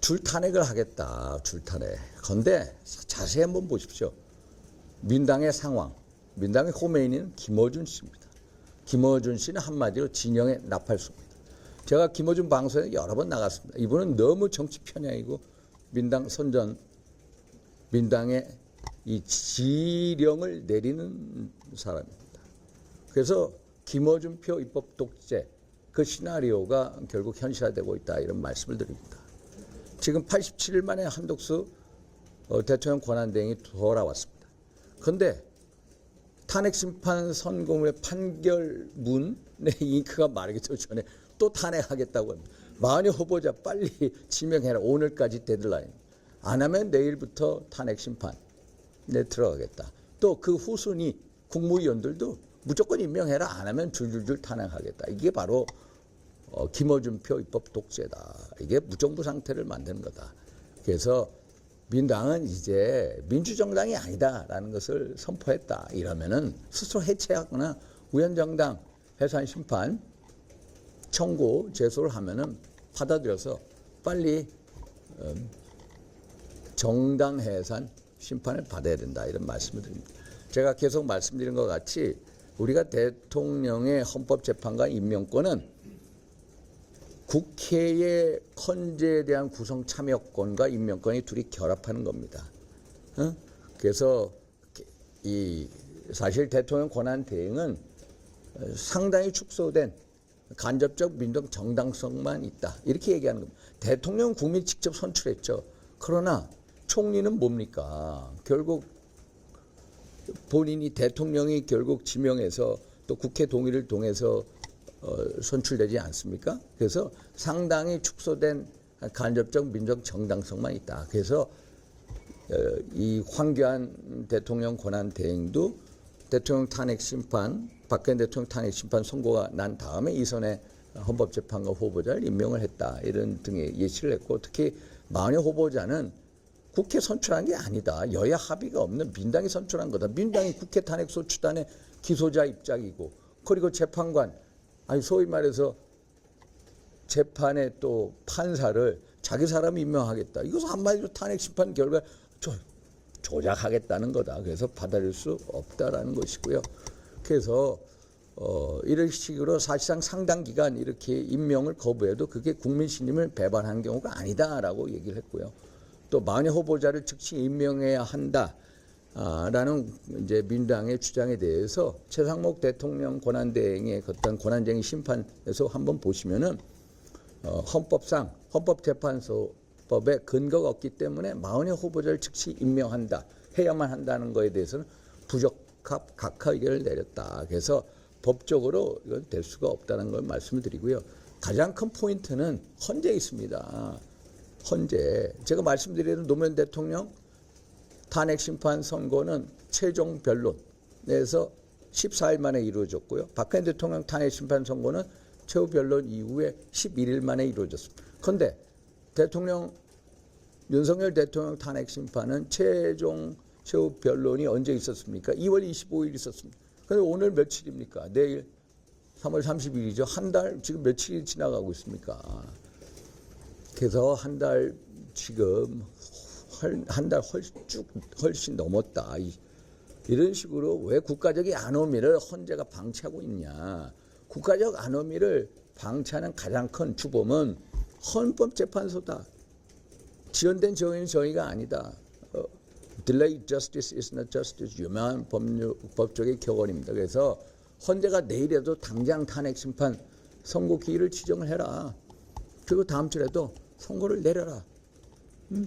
줄탄핵을 하겠다. 줄탄핵. 그런데 자세히 한번 보십시오. 민당의 상황. 민당의 호메인은 김어준 씨입니다. 김어준 씨는 한마디로 진영의 나팔수입니다. 제가 김어준 방송에 여러 번 나갔습니다. 이분은 너무 정치 편향이고 민당 선전, 민당의 이 지령을 내리는 사람입니다. 그래서 김어준표 입법 독재 그 시나리오가 결국 현실화되고 있다 이런 말씀을 드립니다. 지금 87일 만에 한덕수 대통령 권한대행이 돌아왔습니다. 그런데 탄핵심판 선고문의 판결문의 잉크가 마르기 전에 또 탄핵하겠다고 합니다. 만여 후보자 빨리 지명해라. 오늘까지 데드라인. 안 하면 내일부터 탄핵심판에 들어가겠다. 또 그 후순위 국무위원들도 무조건 임명해라. 안 하면 줄줄줄 탄핵하겠다. 이게 바로 김어준표 입법 독재다. 이게 무정부 상태를 만드는 거다. 그래서 민당은 이제 민주정당이 아니다라는 것을 선포했다. 이러면은 스스로 해체하거나 위헌정당 해산 심판 청구 제소를 하면은 받아들여서 빨리 정당 해산 심판을 받아야 된다. 이런 말씀을 드립니다. 제가 계속 말씀드린 것 같이 우리가 대통령의 헌법재판관 임명권은 국회의 헌재에 대한 구성 참여권과 임명권이 둘이 결합하는 겁니다. 그래서 이 사실 대통령 권한 대행은 상당히 축소된 간접적 민족 정당성만 있다. 이렇게 얘기하는 겁니다. 대통령 국민이 직접 선출했죠. 그러나 총리는 뭡니까? 결국 본인이 대통령이 결국 지명해서 또 국회 동의를 통해서 선출되지 않습니까? 그래서 상당히 축소된 간접적 민족 정당성만 있다. 그래서 이 황교안 대통령 권한 대행도 대통령 탄핵 심판, 박근혜 대통령 탄핵 심판 선고가 난 다음에 이선의 헌법재판관 후보자를 임명을 했다. 이런 등의 예시를 했고, 특히 만여 후보자는 국회 선출한 게 아니다. 여야 합의가 없는 민당이 선출한 거다. 민당이 국회 탄핵소추단의 기소자 입장이고, 그리고 재판관, 아니 소위 말해서 재판에 또 판사를 자기 사람이 임명하겠다. 이것은 한마디로 탄핵 심판 결과 조작하겠다는 거다. 그래서 받아들일 수 없다라는 것이고요. 그래서 이런 식으로 사실상 상당 기간 이렇게 임명을 거부해도 그게 국민 신임을 배반한 경우가 아니다라고 얘기를 했고요. 또 만여 후보자를 즉시 임명해야 한다. 라는 이제 민당의 주장에 대해서 최상목 대통령 권한대행의 어떤 권한쟁의 심판에서 한번 보시면은 헌법상 헌법재판소법에 근거가 없기 때문에 만여 후보자를 즉시 임명한다 해야만 한다는 거에 대해서는 부적합 각하 의견을 내렸다. 그래서 법적으로 이건 될 수가 없다는 걸 말씀을 드리고요. 가장 큰 포인트는 헌재에 있습니다. 헌재. 제가 말씀드리는 노무현 대통령 탄핵심판 선고는 최종 변론에서 14일 만에 이루어졌고요. 박근혜 대통령 탄핵심판 선고는 최후 변론 이후에 11일 만에 이루어졌습니다. 그런데 윤석열 대통령 탄핵심판은 최후 변론이 언제 있었습니까? 2월 25일 있었습니다. 그런데 오늘 며칠입니까? 내일 3월 30일이죠. 한 달 지금 며칠이 지나가고 있습니까? 그래서 한 달 지금 한 달 훨씬 넘었다. 이런 식으로 왜 국가적인 안오미를 헌재가 방치하고 있냐. 국가적 안오미를 방치하는 가장 큰 주범은 헌법재판소다. 지연된 정의는 정의가 아니다. Delayed justice is not justice. 유명한 법적의 격언입니다. 그래서 헌재가 내일에도 당장 탄핵심판 선고 기일을 지정을 해라. 그리고 다음 주에도 선고를 내려라.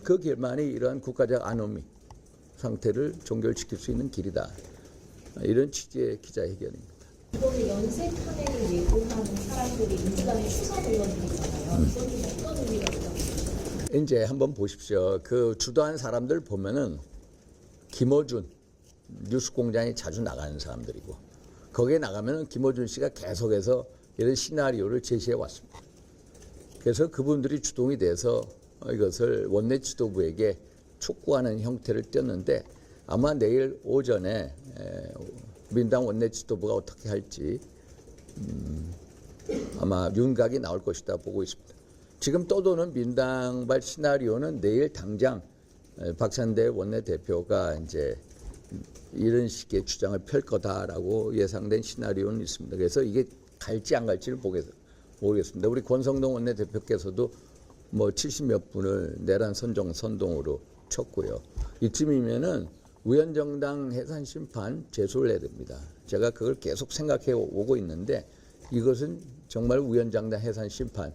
그 결만이 이러한 국가적 안오미 상태를 종결시킬 수 있는 길이다. 이런 취지의 기자회견입니다. 이번에 연쇄 탄핵을 예고하는 사람들이 민주당의 수석 의원들이잖아요. 이건 어떤 의미가 있다고? 이제 한번 보십시오. 그 주도한 사람들 보면은 김어준 뉴스공장에 자주 나가는 사람들이고, 거기에 나가면은 김어준 씨가 계속해서 이런 시나리오를 제시해 왔습니다. 그래서 그분들이 주동이 돼서 이것을 원내 지도부에게 촉구하는 형태를 띄었는데, 아마 내일 오전에 민당 원내 지도부가 어떻게 할지 아마 윤곽이 나올 것이다 보고 있습니다. 지금 떠도는 민당발 시나리오는 내일 당장 박찬대 원내대표가 이제 이런 식의 주장을 펼 거다라고 예상된 시나리오는 있습니다. 그래서 이게 갈지 안 갈지를 모르겠습니다. 우리 권성동 원내대표께서도 뭐 70몇 분을 내란 선동으로 쳤고요. 이쯤이면은 위헌정당 해산 심판 제소를 해야 됩니다. 제가 그걸 계속 생각해 오고 있는데 이것은 정말 위헌정당 해산 심판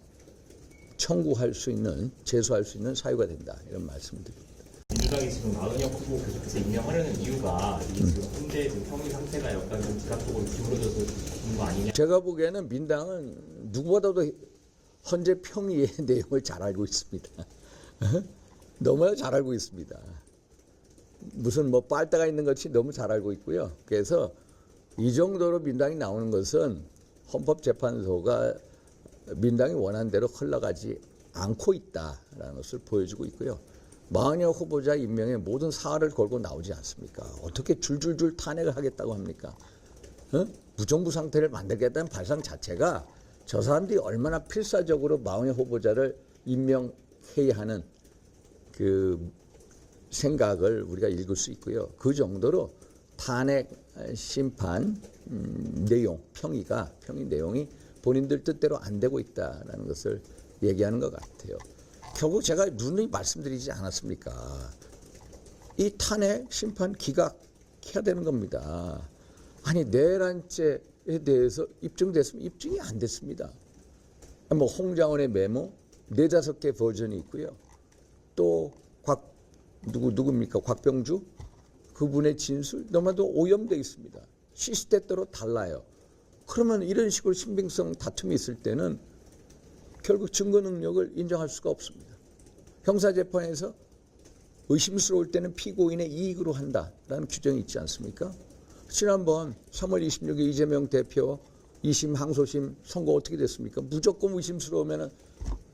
청구할 수 있는 제소할 수 있는 사유가 된다 이런 말씀을 드립니다. 민주당이 지금 마은혁 후보 계속해서 임명하려는 이유가 이게 지금 현재 평의 상태가 약간 좀 기각적으로 기울어져서 있는 거 아니냐? 제가 보기에는 민당은 누구보다도 헌재 평의의 내용을 잘 알고 있습니다. 너무나 잘 알고 있습니다. 무슨 뭐 빨대가 있는 것이 너무 잘 알고 있고요. 그래서 이 정도로 민당이 나오는 것은 헌법재판소가 민당이 원하는 대로 흘러가지 않고 있다라는 것을 보여주고 있고요. 마은혁 후보자 임명에 모든 사활을 걸고 나오지 않습니까? 어떻게 줄줄줄 탄핵을 하겠다고 합니까? 무정부 상태를 만들겠다는 발상 자체가 저 사람들이 얼마나 필사적으로 마은혁 후보자를 임명해야 하는 그 생각을 우리가 읽을 수 있고요. 그 정도로 탄핵 심판 내용, 평의 내용이 본인들 뜻대로 안 되고 있다는 것을 얘기하는 것 같아요. 결국 제가 누누이 말씀드리지 않았습니까? 이 탄핵 심판 기각해야 되는 겁니다. 아니 내란죄에 대해서 입증됐으면 입증이 안 됐습니다. 뭐 홍장원의 메모 4-5개 버전이 있고요. 또 누굽니까? 곽병주 그분의 진술 너무나도 오염되어 있습니다. 시시때때로 달라요. 그러면 이런 식으로 신빙성 다툼이 있을 때는 결국 증거 능력을 인정할 수가 없습니다. 형사재판에서 의심스러울 때는 피고인의 이익으로 한다라는 규정이 있지 않습니까? 지난번 3월 26일 이재명 대표 2심 항소심 선고 어떻게 됐습니까? 무조건 의심스러우면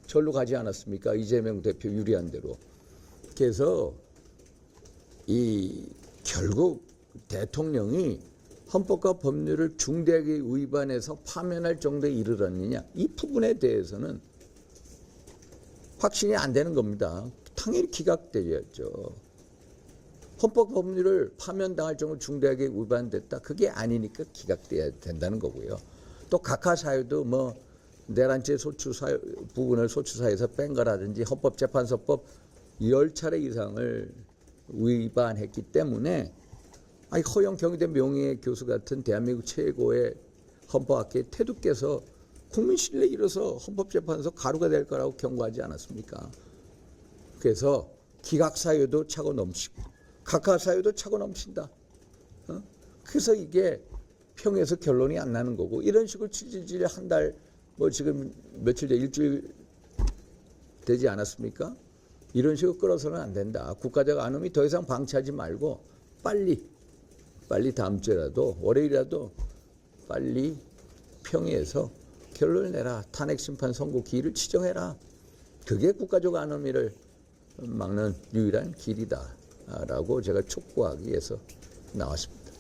절로 가지 않았습니까? 이재명 대표 유리한 대로. 그래서 결국 대통령이 헌법과 법률을 중대하게 위반해서 파면할 정도에 이르렀느냐 이 부분에 대해서는 확신이 안 되는 겁니다. 당연히 기각되어야죠. 헌법 법률을 파면당할 정도로 중대하게 위반됐다. 그게 아니니까 기각돼야 된다는 거고요. 또 각하 사유도 뭐 내란죄 소추 사유 부분을 소추사에서 뺀 거라든지 헌법재판소법 10차례 이상을 위반했기 때문에 허영 경희대 명예 교수 같은 대한민국 최고의 헌법학계 태두께서 국민 신뢰 잃어서 헌법재판소 가루가 될 거라고 경고하지 않았습니까? 그래서 기각 사유도 차고 넘치고 각하 사유도 차고 넘친다. 그래서 이게 평에서 결론이 안 나는 거고 이런 식으로 질질 한 달 뭐 지금 며칠 전 일주일 되지 않았습니까? 이런 식으로 끌어서는 안 된다. 국가적 안음이 더 이상 방치하지 말고 빨리 다음 주에라도 월요일이라도 빨리 평의해서 결론을 내라. 탄핵 심판 선고 기일을 지정해라. 그게 국가적 안음위를 막는 유일한 길이다라고 제가 촉구하기 위해서 나왔습니다.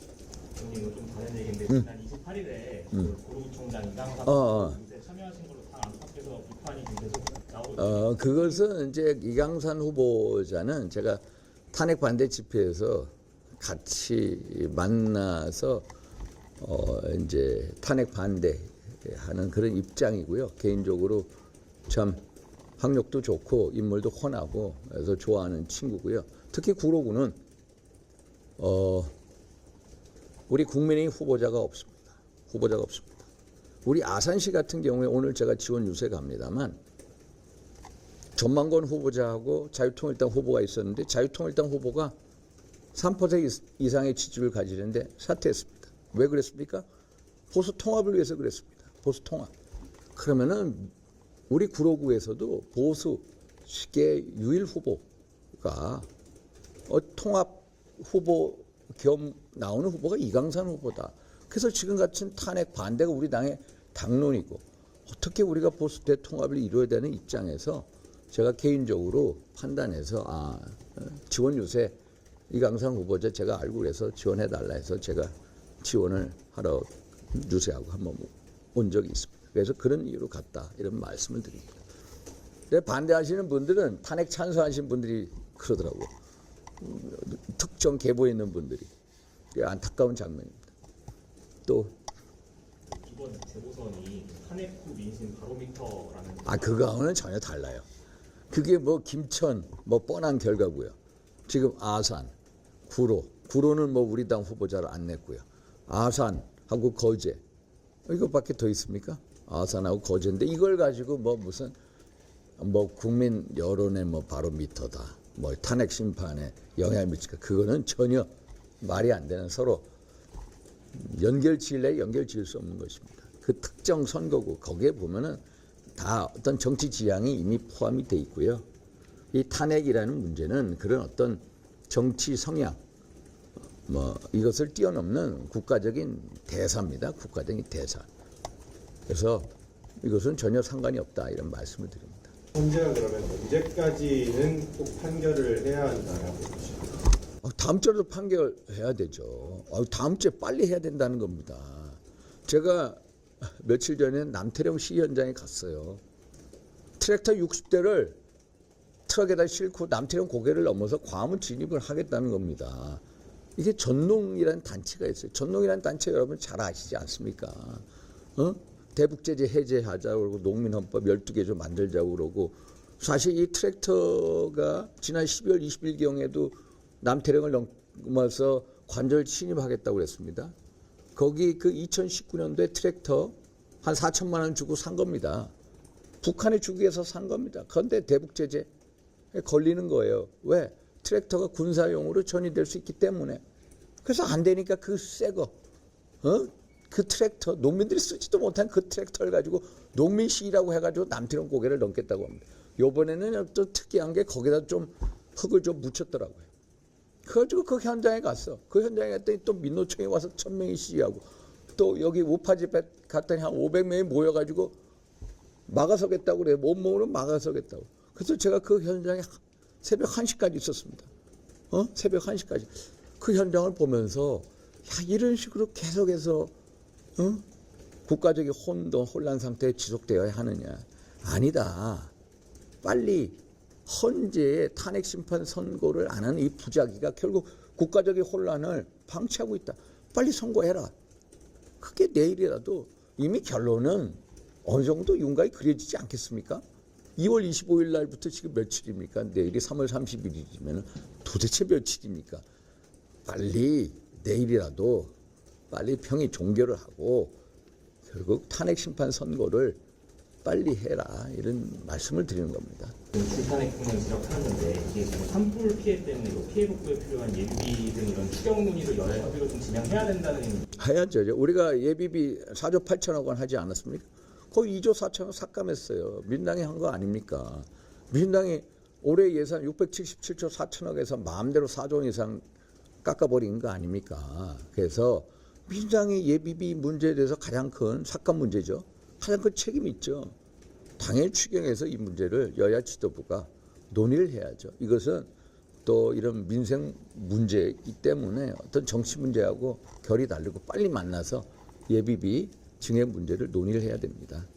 이거 좀 다른 얘기인데 지난 28일에 고로구청장 이강산 참여하신 걸로 당 안팎에서 비판이 좀 계속 나오고 있습니다. 그것은 이제 이강산 후보자는 제가 탄핵 반대 집회에서 같이 만나서 이제 탄핵 반대하는 그런 입장이고요. 개인적으로 참 학력도 좋고 인물도 훤하고 그래서 좋아하는 친구고요. 특히 구로구는 우리 국민의힘 후보자가 없습니다. 우리 아산시 같은 경우에 오늘 제가 지원 유세 갑니다만 전만권 후보자하고 자유통일당 후보가 있었는데 자유통일당 후보가 3% 이상의 지지율을 가지는데 사퇴했습니다. 왜 그랬습니까? 보수 통합을 위해서 그랬습니다. 보수 통합. 그러면은 우리 구로구에서도 보수식의 유일 후보가 통합 후보 겸 나오는 후보가 이강산 후보다. 그래서 지금 같은 탄핵 반대가 우리 당의 당론이고 어떻게 우리가 보수 대통합을 이루어야 되는 입장에서 제가 개인적으로 판단해서 지원 유세 이강산 후보자 제가 알고 그래서 지원해달라 해서 제가 지원을 하러 유세하고 한번 온 적이 있습니다. 그래서 그런 이유로 갔다 이런 말씀을 드립니다. 근데 반대하시는 분들은 탄핵 찬성하시는 분들이 그러더라고. 특정 계보에 있는 분들이. 그게 안타까운 장면입니다. 또 이번 재보선이 탄핵 후 민심 바로미터라는 그거하고는 전혀 달라요. 그게 뭐 김천 뭐 뻔한 결과고요. 지금 아산, 구로는 뭐 우리 당 후보자를 안 냈고요. 아산하고 거제 이것밖에 더 있습니까? 아산하고 거제인데 이걸 가지고 뭐 무슨 뭐 국민 여론의 뭐 바로미터다. 뭐 탄핵 심판에 영향을 미칠까? 그거는 전혀 말이 안 되는 서로 연결 지을래 연결 지을 수 없는 것입니다. 그 특정 선거구 거기에 보면은 다 어떤 정치 지향이 이미 포함이 돼 있고요. 이 탄핵이라는 문제는 그런 어떤 정치 성향 뭐 이것을 뛰어넘는 국가적인 대사입니다. 국가적인 대사. 그래서 이것은 전혀 상관이 없다 이런 말씀을 드립니다. 헌재가 그러면 언제까지는 꼭 판결을 해야 한다라고 보십니까? 다음 주에도 판결해야 되죠. 다음 주에 빨리 해야 된다는 겁니다. 제가 며칠 전에 남태령 시 현장에 갔어요. 트랙터 60대를 트럭에다 싣고 남태령 고개를 넘어서 광화문 진입을 하겠다는 겁니다. 이게 전농이라는 단체가 있어요. 전농이라는 단체 여러분 잘 아시지 않습니까? 대북제재 해제하자고 그러고 농민헌법 12개 좀 만들자고 그러고 사실 이 트랙터가 지난 12월 20일경에도 남태령을 넘어서 관절 침입하겠다고 그랬습니다. 거기 그 2019년도에 트랙터 한 4천만 원 주고 산 겁니다. 북한에 주기 위해서 산 겁니다. 그런데 대북제재에 걸리는 거예요. 왜? 트랙터가 군사용으로 전이될 수 있기 때문에. 그래서 안 되니까 그 새 거, 그 트랙터, 농민들이 쓰지도 못한 그 트랙터를 가지고 농민 시위라고 해가지고 남태령 고개를 넘겠다고 합니다. 요번에는 또 특이한 게 거기다 좀 흙을 좀 묻혔더라고요. 그래가지고 그 현장에 갔어. 그 현장에 갔더니 또 민노총이 와서 1000명이 시위하고 또 여기 우파집에 갔더니 한 500명이 모여가지고 막아서겠다고 그래요. 온몸으로 막아서겠다고. 그래서 제가 그 현장에 새벽 1시까지 있었습니다. 새벽 1시까지. 그 현장을 보면서 이런 식으로 계속해서 국가적인 혼란 상태에 지속되어야 하느냐. 아니다. 빨리 헌재의 탄핵 심판 선고를 안 하는 이 부작위가 결국 국가적인 혼란을 방치하고 있다. 빨리 선고해라. 그게 내일이라도 이미 결론은 어느 정도 윤곽이 그려지지 않겠습니까? 2월 25일 날부터 지금 며칠입니까? 내일이 3월 30일이면 도대체 며칠입니까? 빨리 내일이라도 빨리 평이 종결을 하고 결국 탄핵 심판 선고를 빨리 해라 이런 말씀을 드리는 겁니다. 불탄핵 지적하는데 이게 지금 산불 피해 때문에 피해 복구에 필요한 예비비 등 이런 추경 논의를 여야 협의로 좀 진행해야 된다는 해야죠. 우리가 예비비 4조 8천억 원 하지 않았습니까? 거의 2조 4천억 삭감했어요. 민당이 한 거 아닙니까? 민당이 올해 예산 677조 4천억에서 마음대로 4조 원 이상 깎아버린 거 아닙니까? 그래서 민주당이 예비비 문제에 대해서 가장 큰 삭감 문제죠. 가장 큰 책임이 있죠. 당일 추경에서 이 문제를 여야 지도부가 논의를 해야죠. 이것은 또 이런 민생 문제이기 때문에 어떤 정치 문제하고 결이 다르고 빨리 만나서 예비비 증액 문제를 논의를 해야 됩니다.